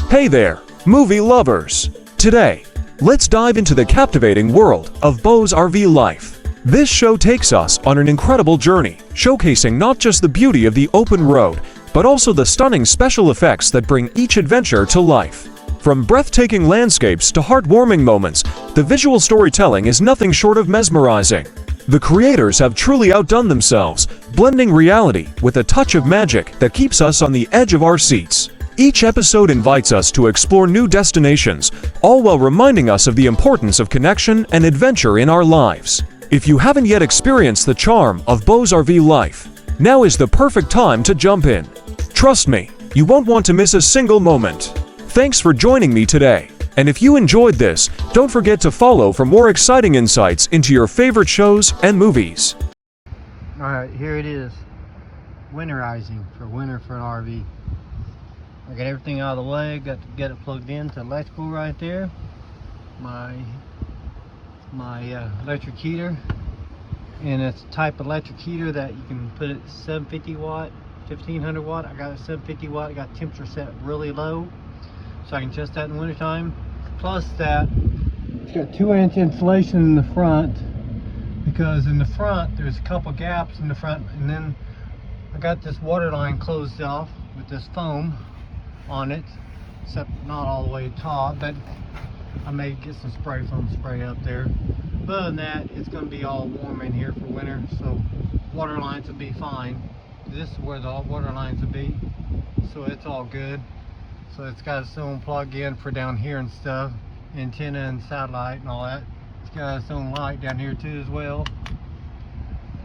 Hey there, movie lovers! Today, let's dive into the captivating world of Bo's RV life. This show takes us on an incredible journey, showcasing not just the beauty of the open road, but also the stunning special effects that bring each adventure to life. From breathtaking landscapes to heartwarming moments, the visual storytelling is nothing short of mesmerizing. The creators have truly outdone themselves, blending reality with a touch of magic that keeps us on the edge of our seats. Each episode invites us to explore new destinations, all while reminding us of the importance of connection and adventure in our lives. If you haven't yet experienced the charm of Bo's RV life, now is the perfect time to jump in. Trust me, you won't want to miss a single moment. Thanks for joining me today. And if you enjoyed this, don't forget to follow for more exciting insights into your favorite shows and movies. Alright, here it is. Winterizing for winter for an RV. I got everything out of the way, got to get it plugged in to electrical right there. My electric heater. And it's a type of electric heater that you can put it 750 watt, 1500 watt. I got it 750 watt, I got temperature set really low, so I can adjust that in the wintertime. Plus that, it's got 2-inch insulation in the front, because in the front there's a couple gaps in the front, and then I got this water line closed off with this foam on it, except not all the way top, but I may get some spray foam spray up there. But other than that, it's going to be all warm in here for winter, so water lines will be fine. This is where the water lines will be, so it's all good. So it's got its own plug-in for down here and stuff, antenna and satellite and all that. It's got its own light down here too as well.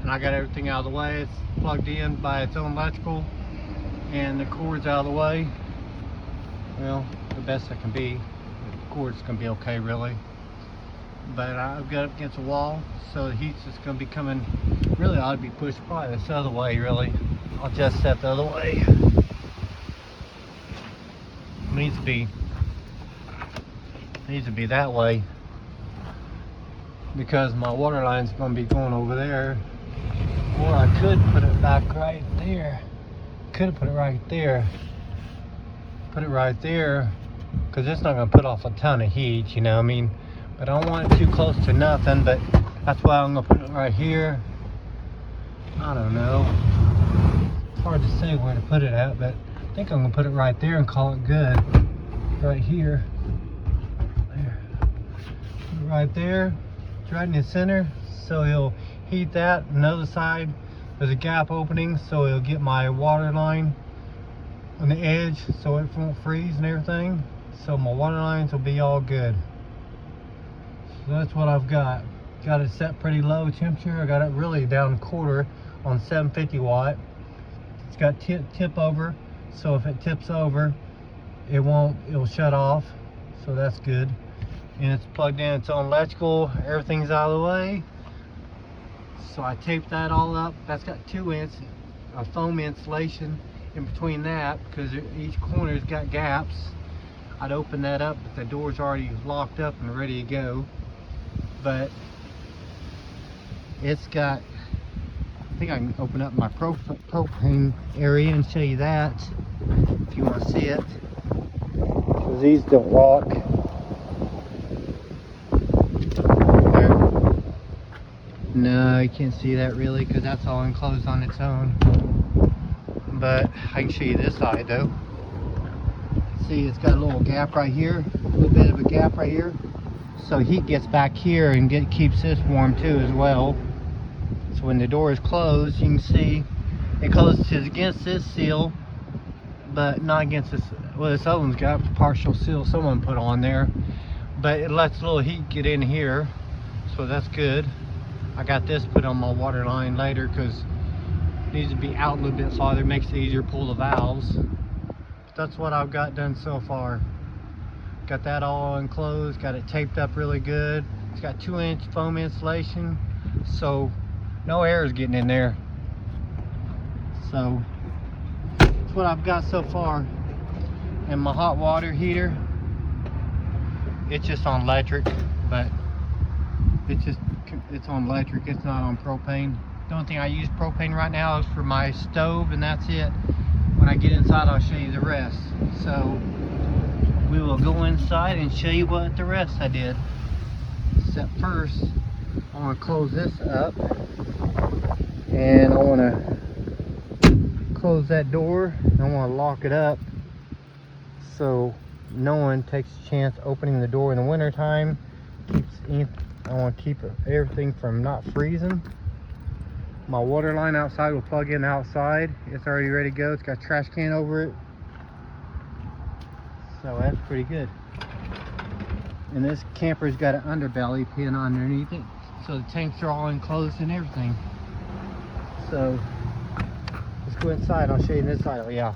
And I got everything out of the way. It's plugged in by its own electrical, and the cord's out of the way. Well, the best it can be. The cord's gonna be okay, really. But I've got it against the wall, so the heat's just gonna be coming. Really ought to be pushed probably this other way, really. I'll just set the other way. Needs to be that way, because my water line's going to be going over there. Or I could put it back right there. Could put it right there. Put it right there, because it's not going to put off a ton of heat, you know what I mean? But I don't want it too close to nothing, but that's why I'm going to put it right here. I don't know. It's hard to say where to put it at, but I think I'm going to put it right there and call it good. Right here. There. Put it right there. It's right in the center. So he'll heat that. On the other side, there's a gap opening, so it'll get my water line on the edge so it won't freeze and everything. So my water lines will be all good. So that's what I've got. Got it set pretty low temperature. I got it really down quarter on 750 watt. It's got tip over. So if it tips over, it'll shut off, so that's good. And it's plugged in its own electrical, everything's out of the way. So I taped that all up. That's got 2-inch foam insulation in between that, because each corner's got gaps. I'd open that up, but the door's already locked up and ready to go. But it's got, I think I can open up my propane area and show you that if you want to see it, because these don't lock. There. No, you can't see that really, because that's all enclosed on its own. But I can show you this side though. See, it's got a little gap right here, a little bit of a gap right here, so heat gets back here and keeps this warm too as well. So when the door is closed, you can see it closes against this seal, but not against this. Well, this other one's got partial seal someone put on there, but it lets a little heat get in here, so that's good. I got this put on my water line later because it needs to be out a little bit farther. It makes it easier to pull the valves. But that's what I've got done so far. Got that all enclosed, got it taped up really good. It's got 2-inch foam insulation, so no air is getting in there. So that's what I've got so far. And my hot water heater, it's just on electric, but it's on electric, it's not on propane. The only thing I use propane right now is for my stove, and that's it. When I get inside, I'll show you the rest. So we'll go inside and show you what the rest I did. Except first, I want to close this up, and I want to close that door. I want to lock it up so no one takes a chance opening the door in the winter time. I want to keep everything from not freezing. My water line outside will plug in outside. It's already ready to go. It's got a trash can over it. So that's pretty good. And this camper's got an underbelly pin underneath it. So the tanks are all enclosed and everything. So let's go inside. I'll show you this side. Oh yeah,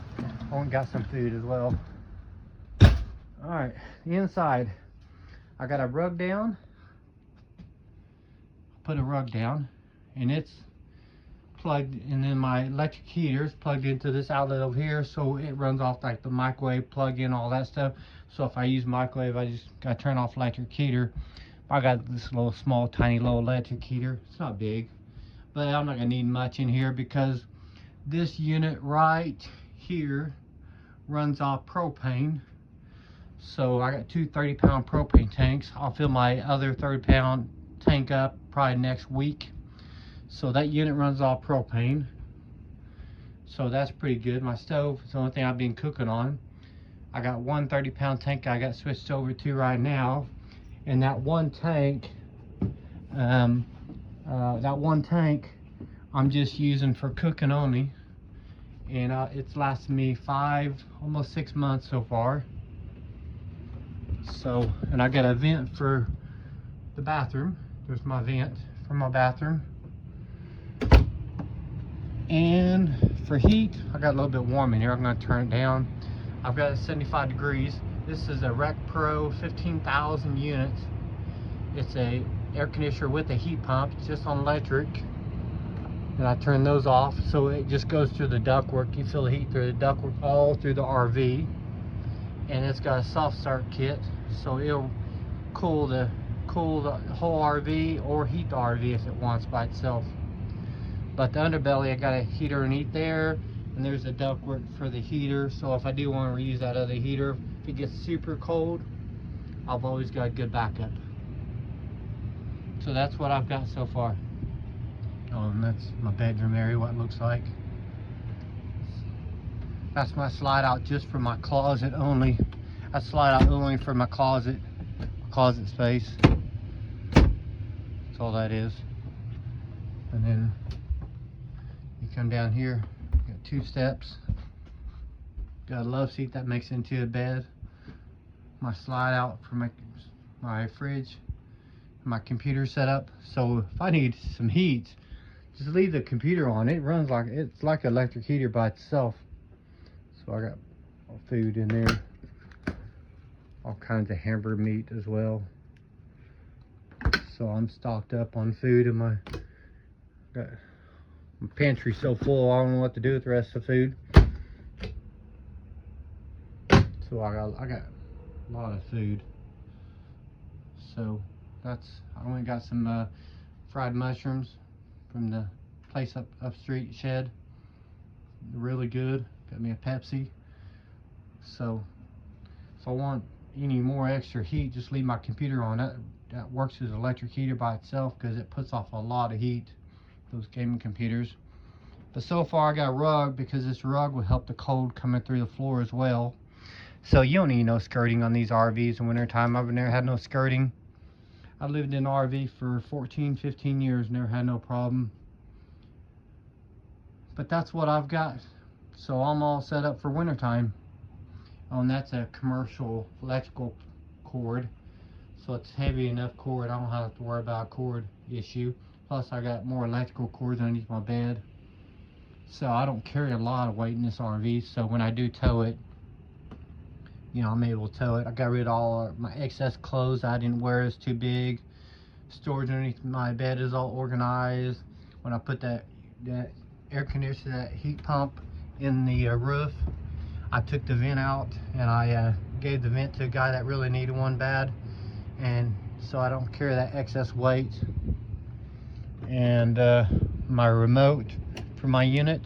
I got some food as well. Alright, the inside. I got a rug down. Put a rug down, and it's plugged, and then my electric heater is plugged into this outlet over here, so it runs off like the microwave plug-in, all that stuff. So if I use microwave, I just gotta turn off electric heater. I got this little small tiny little electric heater. It's not big, but I'm not gonna need much in here because this unit right here runs off propane. So I got two 30-pound propane tanks. I'll fill my other 30-pound tank up probably next week. So that unit runs off propane, so that's pretty good. My stove is the only thing I've been cooking on. I got one 30-pound tank I got switched over to right now, and that one tank I'm just using for cooking only, and it's lasted me almost 6 months so far. So, and I got a vent for the bathroom. There's my vent for my bathroom. And for heat, I got a little bit warm in here. I'm going to turn it down. I've got it 75 degrees. This is a Rec Pro 15,000 units. It's a air conditioner with a heat pump. It's just on electric. And I turn those off so it just goes through the ductwork. You feel the heat through the ductwork all through the RV. And it's got a soft start kit, so it'll cool the whole RV or heat the RV if it wants by itself. But the underbelly, I got a heater underneath there, and there's a ductwork for the heater. So if I do want to reuse that other heater, if it gets super cold, I've always got a good backup. So that's what I've got so far. Oh, and that's my bedroom area, what it looks like. That's my slide out just for my closet only. I slide out only for my closet space. That's all that is. And then you come down here, got 2 steps. Got a love seat that makes into a bed. My slide out for my fridge, my computer setup. So if I need some heat, just leave the computer on. It runs like it's like an electric heater by itself. So I got food in there, all kinds of hamburger meat as well. So I'm stocked up on food, and my pantry so full I don't know what to do with the rest of the food. So I got a lot of food. So I only got some fried mushrooms from the place up street, Shed. Really good. Got me a Pepsi. So if I want any more extra heat, just leave my computer on. That works as an electric heater by itself because it puts off a lot of heat, those gaming computers. But so far I got a rug because this rug will help the cold coming through the floor as well. So you don't need no skirting on these RVs in wintertime. I've never had no skirting. I lived in an RV for 14-15 years, never had no problem. But that's what I've got. So I'm all set up for wintertime. Oh, and that's a commercial electrical cord. So it's heavy enough cord, I don't have to worry about a cord issue. Plus I got more electrical cords underneath my bed. So I don't carry a lot of weight in this RV. So when I do tow it, you know, I'm able to tow it. I got rid of all my excess clothes I didn't wear. It's too big. Storage underneath my bed is all organized. When I put that air conditioner, that heat pump in the roof, I took the vent out and I gave the vent to a guy that really needed one bad, and so I don't carry that excess weight. And my remote for my unit,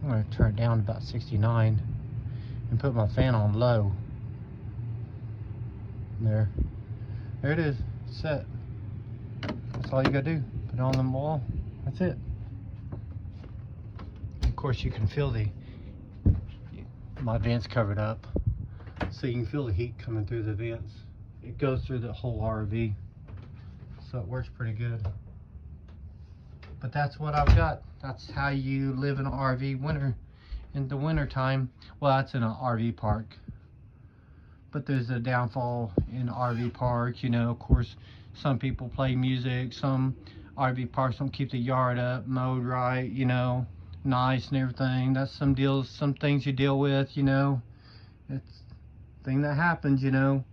I'm going to turn it down to about 69 and put my fan on low. there. There it is, set. That's all you gotta do. Put it on the wall. That's it. Of course, you can feel my vents covered up, so you can feel the heat coming through the vents. It goes through the whole RV, so it works pretty good. But that's what I've got. That's how you live in an RV in the winter time. Well, that's in an RV park. But there's a downfall in RV park, you know. Of course, some people play music, some RV parks don't keep the yard up, mowed right, you know, nice and everything. That's some things you deal with, you know. It's a thing that happens, you know.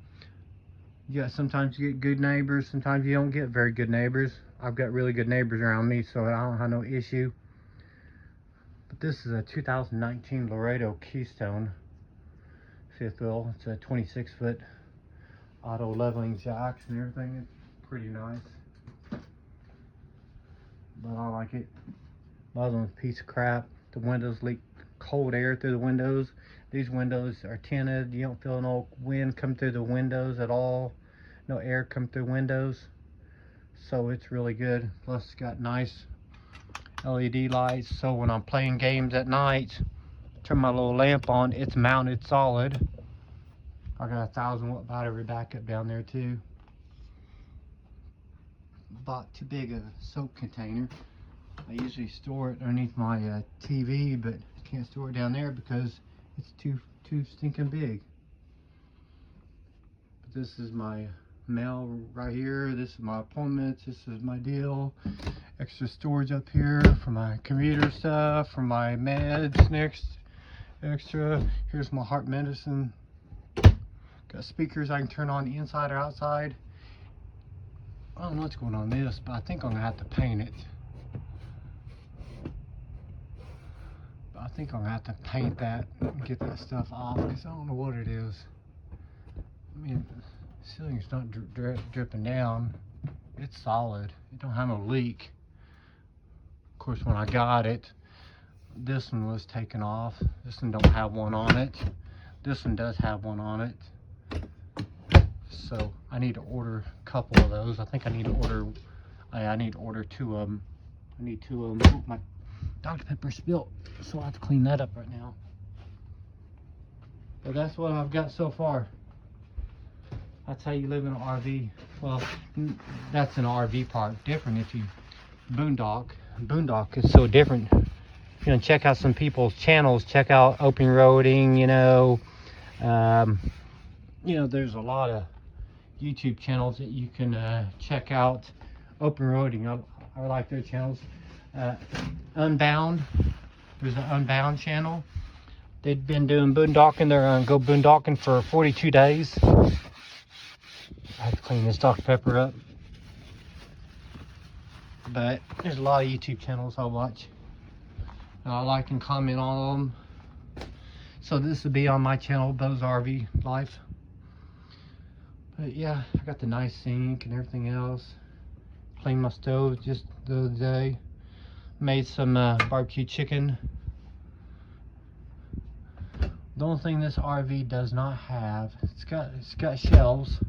Sometimes you get good neighbors, sometimes you don't get very good neighbors. I've got really good neighbors around me, so I don't have no issue. But this is a 2019 Laredo Keystone fifth wheel. It's a 26-foot auto leveling jacks and everything. It's pretty nice, but I like it. The other one's a piece of crap. The windows leak cold air through the windows. These windows are tinted. You don't feel no wind come through the windows at all. No air come through windows, so it's really good. Plus it's got nice LED lights, so when I'm playing games at night, turn my little lamp on, it's mounted solid. I got a 1000-watt battery backup down there too. Bought too big a soap container. I usually store it underneath my TV, but I can't store it down there because it's too stinking big. But this is my mail right here. This is my appointments. This is my deal. Extra storage up here for my computer stuff, for my meds. Next, extra. Here's my heart medicine. Got speakers I can turn on inside or outside. I don't know what's going on this, but I think I'm gonna have to paint it. I think I'm gonna have to paint that and get that stuff off, because I don't know what it is. I mean, the ceiling's not dripping down. It's solid. It don't have no leak. Of course, when I got it, this one was taken off. This one don't have one on it. This one does have one on it. So I need to order a couple of those. I think I need to order. I need to order 2 of them. I need 2 of them. Oh, my Dr. Pepper spilled, so I have to clean that up right now. But that's what I've got so far. That's how you live in an RV. Well, that's an RV park. Different if you boondock. Boondock is so different. You know, check out some people's channels. Check out Open Roading. You know, there's a lot of YouTube channels that you can check out. Open Roading, I like their channels. Unbound, there's an Unbound channel. They've been doing boondocking. They're gonna go boondocking for 42 days. I have to clean this Dr. Pepper up. But there's a lot of YouTube channels I watch. I like and comment on them. So this will be on my channel, Bo's RV Life. But yeah, I got the nice sink and everything else. Cleaned my stove just the other day. Made some barbecue chicken. The only thing this RV does not have, it's got shelves.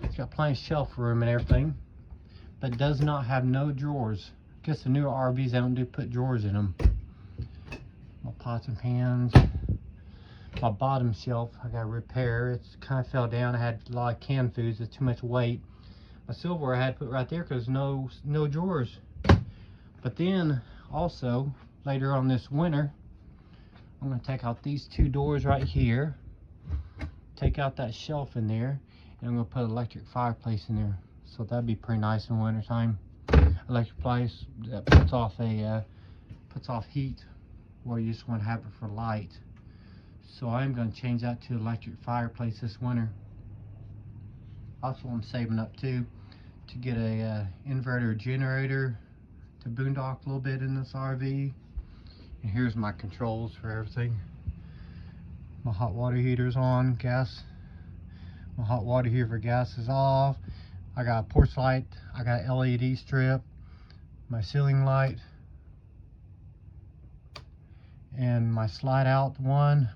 It's got plenty of shelf room and everything, but it does not have no drawers. I guess the newer RVs, they don't put drawers in them. My pots and pans. My bottom shelf I got to repair. It's kind of fell down. I had a lot of canned foods. It's too much weight. My silverware I had to put right there because no drawers. But then also later on this winter, I'm going to take out these 2 doors right here, take out that shelf in there, and I'm going to put an electric fireplace in there. So that'd be pretty nice in winter time. Electric place that puts off heat, where you just want to have it for light. So I'm going to change that to electric fireplace this winter. Also, I'm saving up too to get a inverter generator to boondock a little bit in this RV. And here's my controls for everything. My hot water heater's on, gas. My hot water heater for gas is off. I got a porch light. I got an LED strip. My ceiling light. And my slide out 1,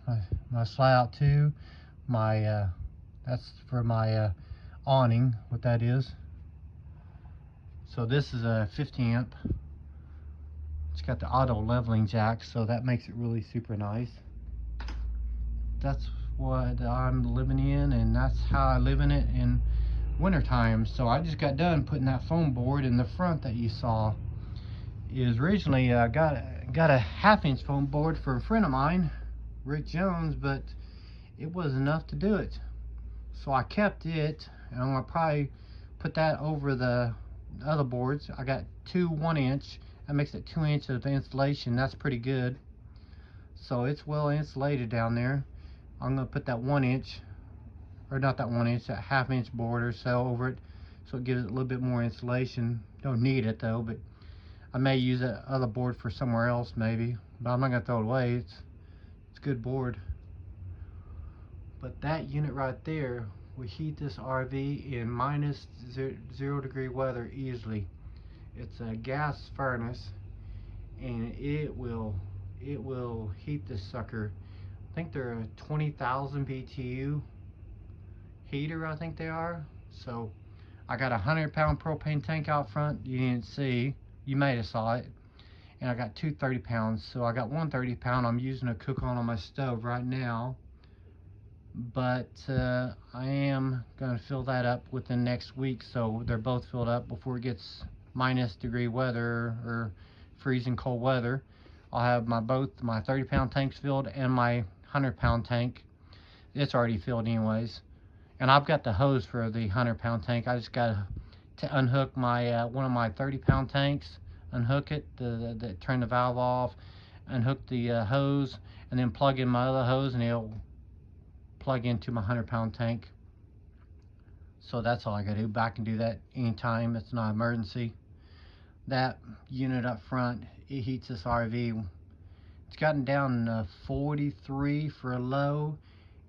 my slide out 2, my that's for my awning, what that is. So this is a 50 amp. It's got the auto leveling jack, so that makes it really super nice. That's what I'm living in, and that's how I live in it in wintertime. So I just got done putting that foam board in the front that you saw. Is originally got a 1/2 inch foam board for a friend of mine, Rick Jones, but it was enough to do it. So I kept it, and I'm gonna probably put that over the other boards. I got 2 1-inch. That makes it 2 inches of insulation. That's pretty good. So it's well insulated down there. I'm gonna put that 1-inch, or not that 1-inch, that 1/2 inch board or so over it, so it gives it a little bit more insulation. Don't need it though, but I may use that other board for somewhere else maybe. But I'm not gonna throw it away. It's a good board. But that unit right there will heat this RV in minus 0 degree weather easily. It's a gas furnace, and it will heat this sucker. I think they're a 20,000 BTU heater, I think they are. So I got a 100-pound propane tank out front. You didn't see, you may have saw it. And I got 2 30-pounds. So I got 1 30-pound I'm using to cook on my stove right now. But I am going to fill that up within next week, so they're both filled up before it gets minus degree weather or freezing cold weather. I'll have both my 30-pound tanks filled and my 100-pound tank. It's already filled anyways, and I've got the hose for the 100-pound tank. I just got to unhook my one of my 30-pound tanks, unhook it, turn the valve off, unhook the hose, and then plug in my other hose, and it'll plug into my 100-pound tank. So that's all I gotta do, but I can do that anytime. It's not an emergency. That unit up front, it heats this RV. It's gotten down to 43 for a low,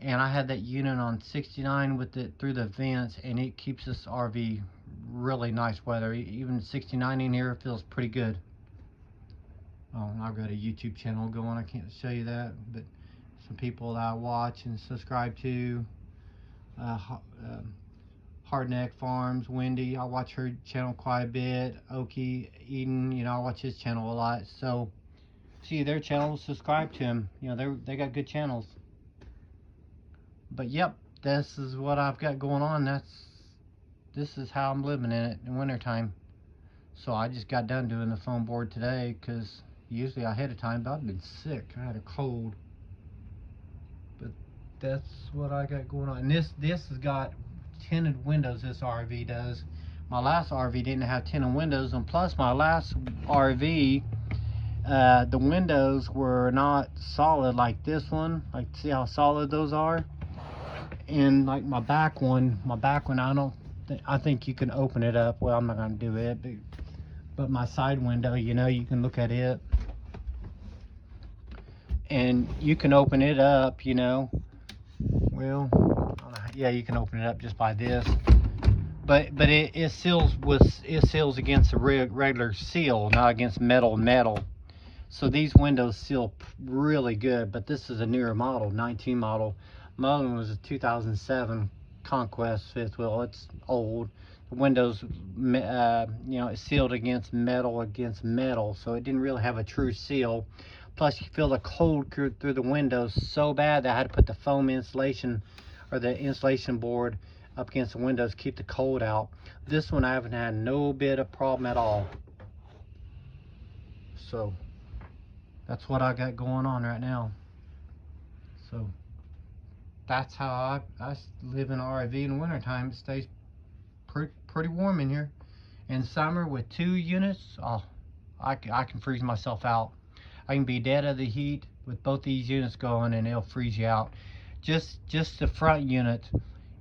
and I had that unit on 69 with it through the vents, and it keeps this RV really nice weather. Even 69 in here feels pretty good. Oh, and I've got a YouTube channel going. I can't show you that, but some people that I watch and subscribe to, Hardneck Farms, Wendy, I watch her channel quite a bit. Okie, Eden, you know, I watch his channel a lot. So see their channels, subscribe to them. You know, they got good channels. But yep, this is what I've got going on. This is how I'm living in it in wintertime. So I just got done doing the foam board today, because usually ahead of time, but I've been sick. I had a cold. But that's what I got going on. And this has got tinted windows, this RV does. My last RV didn't have tinted windows, and plus my last RV, the windows were not solid like this one. Like, see how solid those are? And like my back one, I think you can open it up. Well, I'm not gonna do it, but my side window, you know, you can look at it, and you can open it up, you know. Well, yeah, you can open it up just by this, but it seals against a regular seal, not against metal. So these windows seal really good. But this is a newer model, 19 model. My other one was a 2007 Conquest fifth wheel. It's old. The windows, you know, it's sealed against metal, so it didn't really have a true seal. Plus, you feel the cold through the windows so bad that I had to put the foam insulation, or the insulation board, up against the windows to keep the cold out. This one I haven't had no bit of problem at all. So that's what I got going on right now. So that's how I live in an RV in wintertime. It stays pretty warm in here. In summer with 2 units, oh, I can freeze myself out. I can be dead of the heat with both these units going, and it'll freeze you out. Just the front unit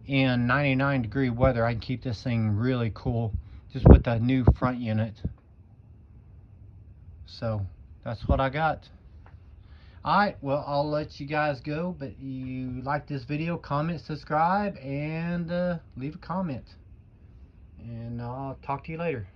in 99 degree weather, I can keep this thing really cool just with the new front unit. So that's what I got. Alright, well, I'll let you guys go, but you like this video, comment, subscribe, and leave a comment. And I'll talk to you later.